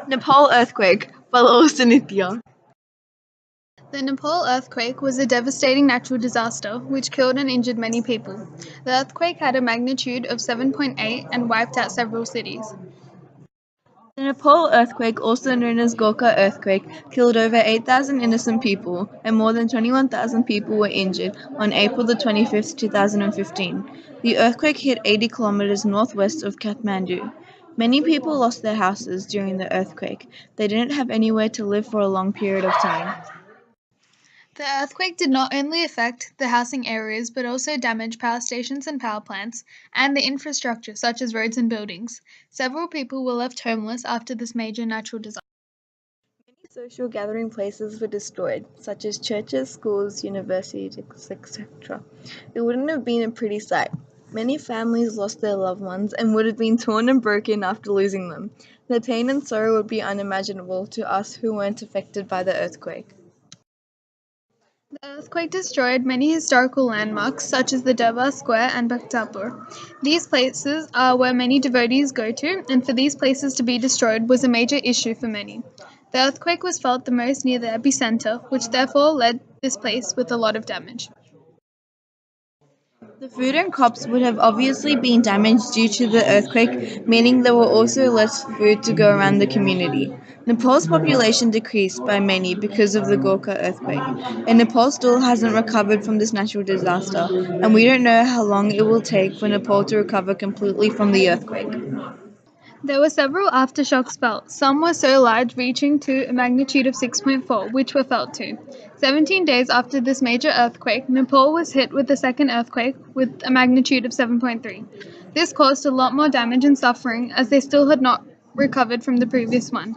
Nepal earthquake, Balo Sanithya. The Nepal earthquake was a devastating natural disaster which killed and injured many people. The earthquake had a magnitude of 7.8 and wiped out several cities. The Nepal earthquake, also known as Gorkha earthquake, killed over 8,000 innocent people and more than 21,000 people were injured on April the 25th, 2015. The earthquake hit 80 kilometers northwest of Kathmandu. Many people lost their houses during the earthquake. They didn't have anywhere to live for a long period of time. The earthquake did not only affect the housing areas but also damaged power stations and power plants and the infrastructure such as roads and buildings. Several people were left homeless after this major natural disaster. Many social gathering places were destroyed, such as churches, schools, universities, etc. It wouldn't have been a pretty sight. Many families lost their loved ones and would have been torn and broken after losing them. The pain and sorrow would be unimaginable to us who weren't affected by the earthquake. The earthquake destroyed many historical landmarks such as the Durbar Square and Bhaktapur. These places are where many devotees go to, and for these places to be destroyed was a major issue for many. The earthquake was felt the most near the epicenter, which therefore led this place with a lot of damage. The food and crops would have obviously been damaged due to the earthquake, meaning there were also less food to go around the community. Nepal's population decreased by many because of the Gorkha earthquake, and Nepal still hasn't recovered from this natural disaster, and we don't know how long it will take for Nepal to recover completely from the earthquake. There were several aftershocks felt. Some were so large, reaching to a magnitude of 6.4, which were felt too. 17 days after this major earthquake, Nepal was hit with a second earthquake with a magnitude of 7.3. This caused a lot more damage and suffering as they still had not recovered from the previous one.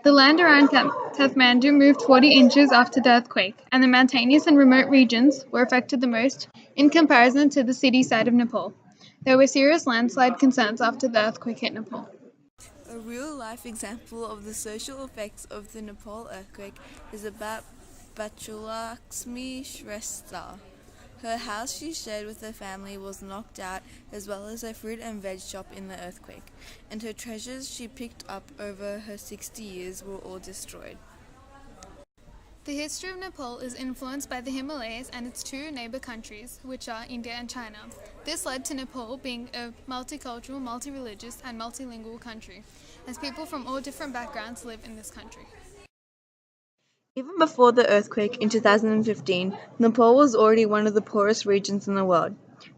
The land around Kathmandu moved 40 inches after the earthquake, and the mountainous and remote regions were affected the most in comparison to the city side of Nepal. There were serious landslide concerns after the earthquake hit Nepal. A real-life example of the social effects of the Nepal earthquake is about Bachulaxmi Shrestha. Her house she shared with her family was knocked out, as well as her fruit and veg shop in the earthquake, and her treasures she picked up over her 60 years were all destroyed. The history of Nepal is influenced by the Himalayas and its two neighbor countries, which are India and China. This led to Nepal being a multicultural, multi-religious, and multilingual country, as people from all different backgrounds live in this country. Even before the earthquake in 2015, Nepal was already one of the poorest regions in the world.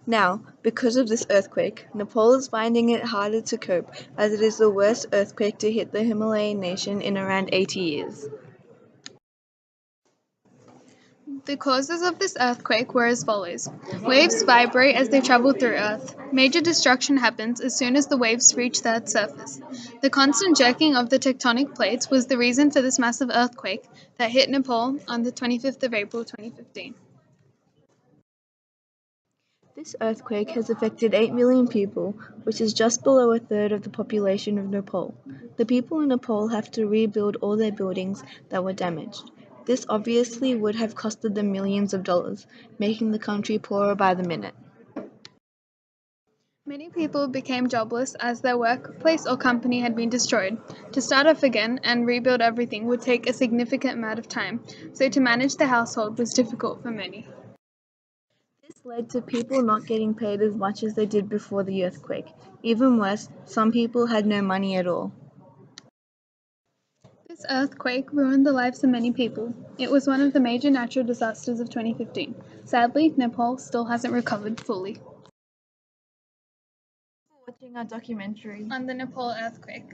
Now, because of this earthquake, Nepal is finding it harder to cope as it is the worst earthquake to hit the Himalayan nation in around 80 years. The causes of this earthquake were as follows. Waves vibrate as they travel through Earth. Major destruction happens as soon as the waves reach the Earth's surface. The constant jerking of the tectonic plates was the reason for this massive earthquake that hit Nepal on the 25th of April 2015. This earthquake has affected 8 million people, which is just below a third of the population of Nepal. The people in Nepal have to rebuild all their buildings that were damaged. This obviously would have costed them millions of dollars, making the country poorer by the minute. Many people became jobless as their workplace or company had been destroyed. To start off again and rebuild everything would take a significant amount of time, so to manage the household was difficult for many. This led to people not getting paid as much as they did before the earthquake. Even worse, some people had no money at all. This earthquake ruined the lives of many people. It was one of the major natural disasters of 2015. Sadly, Nepal still hasn't recovered fully. Watching our documentary On the Nepal earthquake.